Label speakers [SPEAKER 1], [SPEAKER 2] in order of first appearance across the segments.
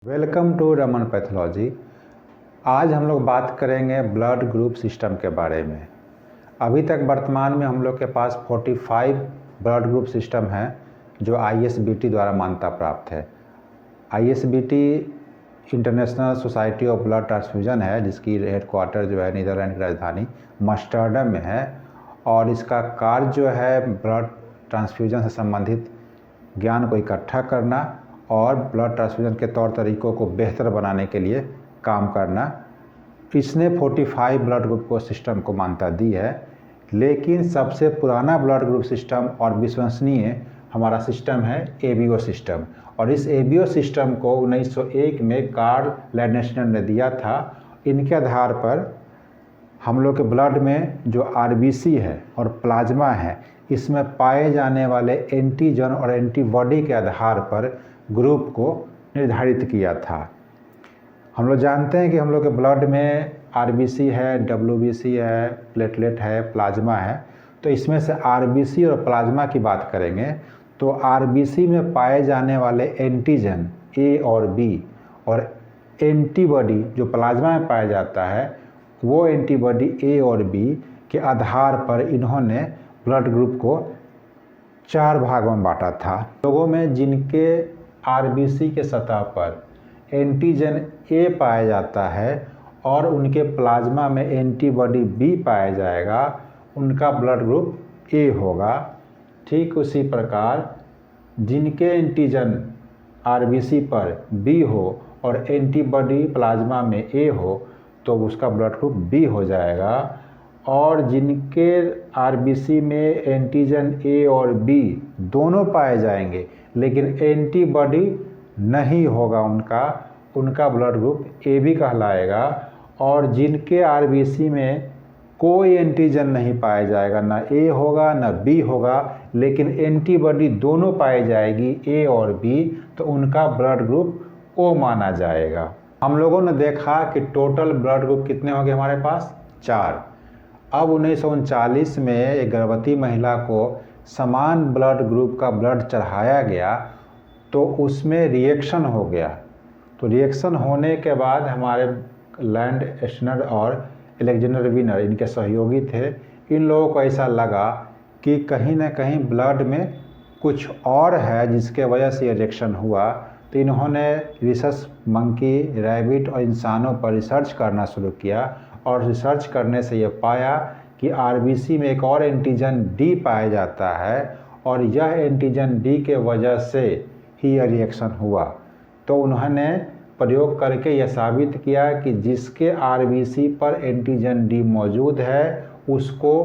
[SPEAKER 1] Welcome to Raman pathology. आज हम लोग बात करेंगे ब्लड ग्रुप सिस्टम के बारे में। अभी तक वर्तमान में हम लोग के पास 45 ब्लड ग्रुप सिस्टम है जो ISBT द्वारा मान्यता प्राप्त है। ISBT international society of blood transfusion है, जिसकी हेडक्वार्टर जो है नीदरलैंड की राजधानी एम्स्टर्डम में है, और इसका कार्य जो है ब्लड ट्रांसफ्यूजन से संबंधित ज्ञान को इकट्ठा करना और ब्लड ट्रांसफ्यूजन के तौर तरीक़ों को बेहतर बनाने के लिए काम करना। इसने 45 ब्लड ग्रुप को सिस्टम को मान्यता दी है, लेकिन सबसे पुराना ब्लड ग्रुप सिस्टम और विश्वसनीय हमारा सिस्टम है ABO सिस्टम। और इस ABO सिस्टम को 1901 में कार्ल लैंडस्टर ने दिया था। इनके आधार पर हम लोग के ब्लड में जो RBC है और प्लाज्मा है, इसमें पाए जाने वाले एंटीजन और एंटीबॉडी के आधार पर ग्रुप को निर्धारित किया था। हम लोग जानते हैं कि हम लोग के ब्लड में RBC है, WBC है, प्लेटलेट है, प्लाज्मा है। तो इसमें से RBC और प्लाज्मा की बात करेंगे तो RBC में पाए जाने वाले एंटीजन A और B और एंटीबॉडी जो प्लाज्मा में पाया जाता है, वो एंटीबॉडी A और B के आधार पर इन्होंने ब्लड ग्रुप को 4 भागों में बांटा था। लोगों में जिनके RBC के सतह पर एंटीजन A पाया जाता है और उनके प्लाज्मा में एंटीबॉडी B पाया जाएगा, उनका ब्लड ग्रुप A होगा। ठीक उसी प्रकार जिनके एंटीजन RBC पर B हो और एंटीबॉडी प्लाज्मा में A हो तो उसका ब्लड ग्रुप B हो जाएगा। और जिनके RBC में एंटीजन A और B दोनों पाए जाएंगे लेकिन एंटीबॉडी नहीं होगा उनका ब्लड ग्रुप AB कहलाएगा। और जिनके RBC में कोई एंटीजन नहीं पाया जाएगा, ना A होगा ना B होगा, लेकिन एंटीबॉडी दोनों पाई जाएगी A और B, तो उनका ब्लड ग्रुप O माना जाएगा। हम लोगों ने देखा कि टोटल ब्लड ग्रुप कितने होंगे हमारे पास? 4। अब 1939 में एक गर्भवती महिला को समान ब्लड ग्रुप का ब्लड चढ़ाया गया तो उसमें रिएक्शन हो गया। तो रिएक्शन होने के बाद हमारे लैंडस्टर और अलेक्जेंडर वीनर इनके सहयोगी थे। इन लोगों को ऐसा लगा कि कहीं ना कहीं ब्लड में कुछ और है जिसके वजह से रिएक्शन हुआ। तो इन्होंने रिसर्च मंकी, रैबिट और इंसानों पर रिसर्च करना शुरू किया और रिसर्च करने से ये पाया कि RBC में एक और एंटीजन D पाया जाता है और यह एंटीजन D के वजह से ही यह रिएक्शन हुआ। तो उन्होंने प्रयोग करके यह साबित किया कि जिसके RBC पर एंटीजन D मौजूद है उसको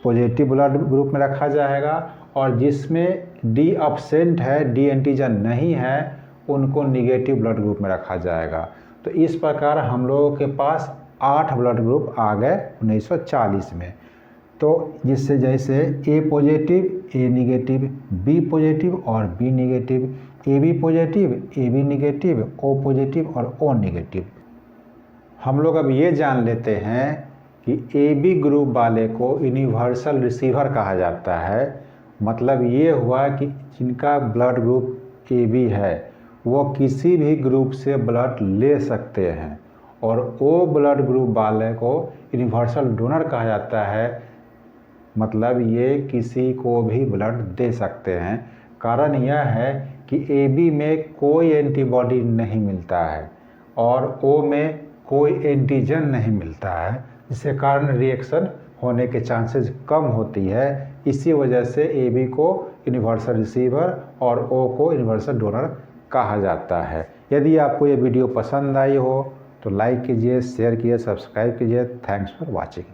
[SPEAKER 1] पॉजिटिव ब्लड ग्रुप में रखा जाएगा, और जिसमें D एब्सेंट है, D एंटीजन नहीं है, उनको निगेटिव ब्लड ग्रुप में रखा जाएगा। तो इस प्रकार हम लोगों के पास 8 ब्लड ग्रुप आ गए 1940 में। तो जिससे जैसे A positive, A negative, B positive और B negative, AB positive, AB negative, O positive और O निगेटिव। हम लोग अब ये जान लेते हैं कि AB ग्रुप वाले को यूनिवर्सल रिसीवर कहा जाता है। मतलब ये हुआ कि जिनका ब्लड ग्रुप AB है वो किसी भी ग्रुप से ब्लड ले सकते हैं, और O ब्लड ग्रुप वाले को यूनिवर्सल डोनर कहा जाता है। मतलब ये किसी को भी ब्लड दे सकते हैं। कारण यह है कि AB में कोई एंटीबॉडी नहीं मिलता है और O में कोई एंटीजन नहीं मिलता है, जिसके कारण रिएक्शन होने के चांसेस कम होती है। इसी वजह से AB को यूनिवर्सल रिसीवर और O को यूनिवर्सल डोनर कहा जाता है। यदि आपको ये वीडियो पसंद आई हो तो लाइक कीजिए, शेयर कीजिए, सब्सक्राइब कीजिए। Thanks for watching.